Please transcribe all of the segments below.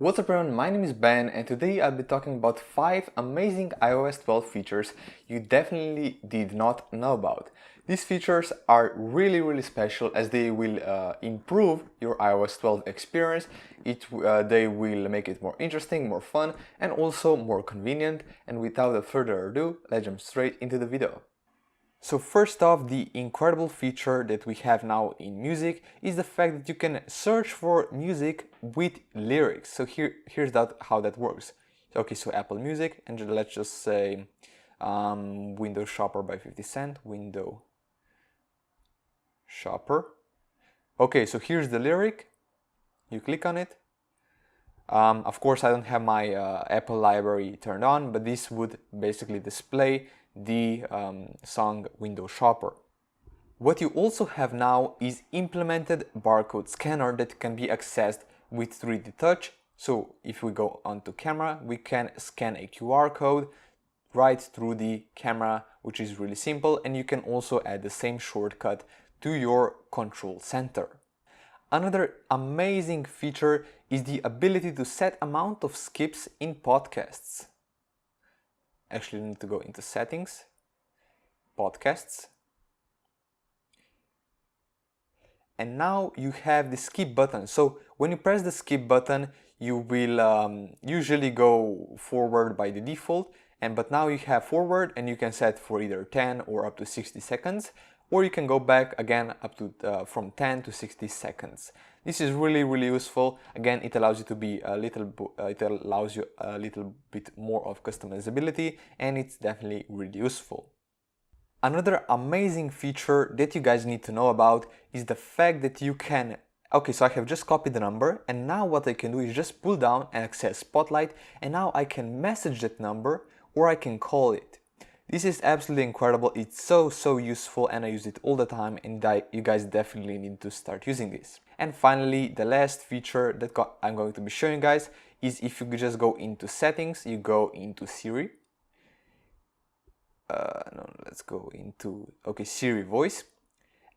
What's up everyone, my name is Ben and today I'll be talking about 5 amazing iOS 12 features you definitely did not know about. These features are really special as they will improve your iOS 12 experience. They will make it more interesting, more fun and also more convenient. And without further ado, let's jump straight into the video. So first off, the incredible feature that we have now in music is the fact that you can search for music with lyrics. So here's how that works. Okay, so Apple Music, and let's just say Window Shopper by 50 Cent, Window Shopper. Okay, so here's the lyric, you click on it. Of course, I don't have my Apple library turned on, but this would basically display the song Window Shopper. What you also have now is implemented barcode scanner that can be accessed with 3D touch. So if we go onto camera, we can scan a QR code right through the camera, which is really simple, and you can also add the same shortcut to your control center. Another amazing feature is the ability to set amount of skips in podcasts. Actually, you need to go into settings, podcasts, and now you have the skip button. So when you press the skip button, you will usually go forward by the default, but now you have forward and you can set for either 10 or up to 60 seconds, or you can go back again up to from 10 to 60 seconds. This is really useful. Again, it allows you to be a little bit more of customizability, and it's definitely really useful. Another amazing feature that you guys need to know about is the fact that you can, okay, so I have just copied the number, and now what I can do is just pull down and access Spotlight, and now I can message that number or I can call it. This is absolutely incredible. It's so useful and I use it all the time, and you guys definitely need to start using this. And finally, the last feature that I'm going to be showing you guys is if you just go into settings, you go into Siri. Let's go into, okay, Siri Voice.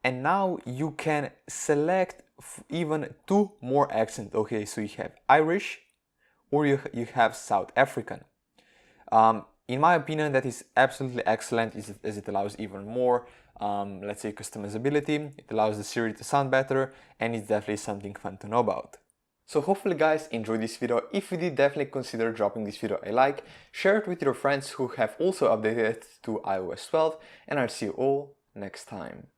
And now you can select even 2 more accents. Okay, so you have Irish or you have South African. In my opinion, that is absolutely excellent as it allows even more, let's say, customizability. It allows the Siri to sound better, and it's definitely something fun to know about. So hopefully guys enjoyed this video. If you did, definitely consider dropping this video a like, share it with your friends who have also updated to iOS 12, and I'll see you all next time.